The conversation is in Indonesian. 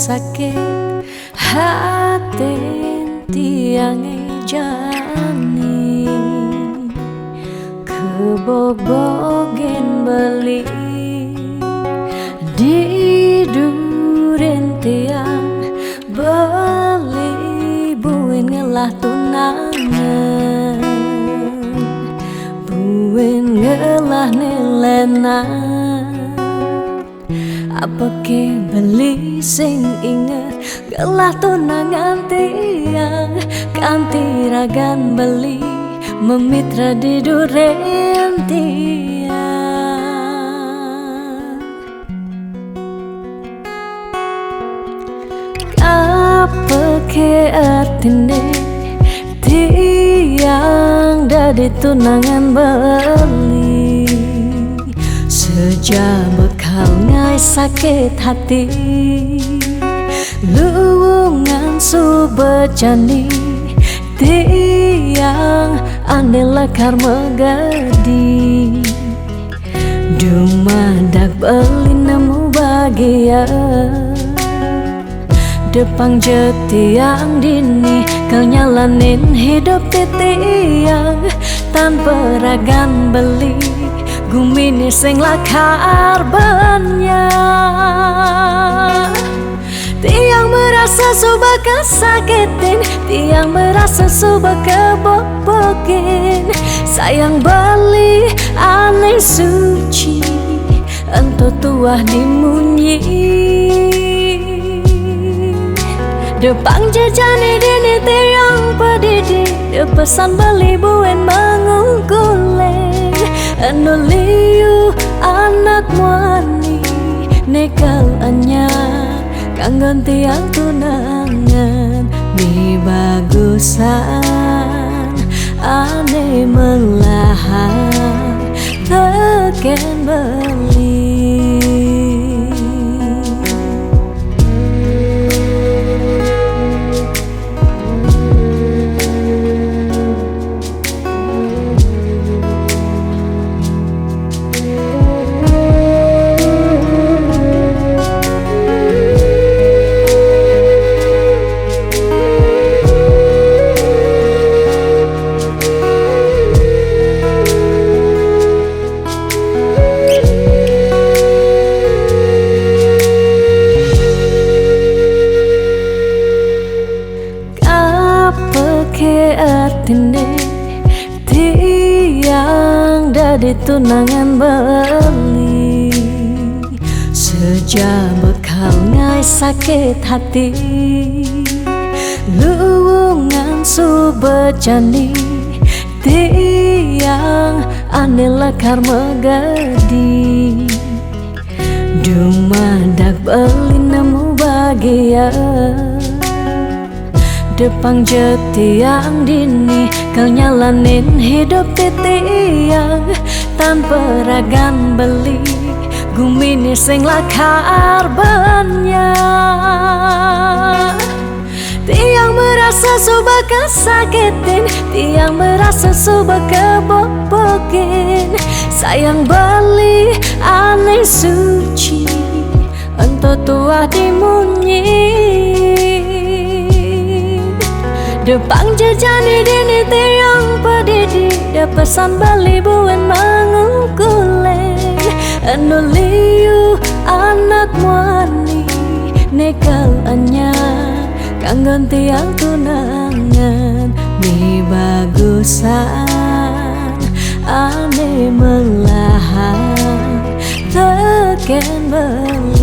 sakit hati tiang jani kebobogen beli di duren tiang beli buin ngelah tunangan buin ngelah nilenan apa ke beli sing inget gelah tunangan tiang kanti ragan beli memitra di duren tiang apa ke artine tiang dari tunangan beli sejak bekal ngai sakit hati luwungan subejani tiang ane lekar megadi dumadak beli nemu bahagia depang jetiang dini kenyalanin hidup tiang tanpa ragan beli gumini sing lakar banyak tiang merasa suba kesakitin tiang merasa suba kebobokin sayang beli aneh suci ento tuah dimunyi depang jejani dini tiang pedidi depesan beli buen mengungkuleng anu liu anak muani nekal anyar kangen tiang tunangan mi bagusan ane melahan teken beli tiang dari tunangan beli sejak bekal ngai sakit hati luwungan subejani tiang ane lekar megadi dumadak beli nemu bahagia depang jetiang dini kenyalanin hidup tiang tanpa ragan beli gumini sing lakar banyak tiang merasa suba kesakitin tiang merasa suba kebobokin sayang beli aneh suci ento tuah dimunyi depang jejani dini tiang pedidi depesan beli buen mengungkuleng anu liu anak muani nekal anyar kangen tiang tunangan mi bagusan ane melahan teken beli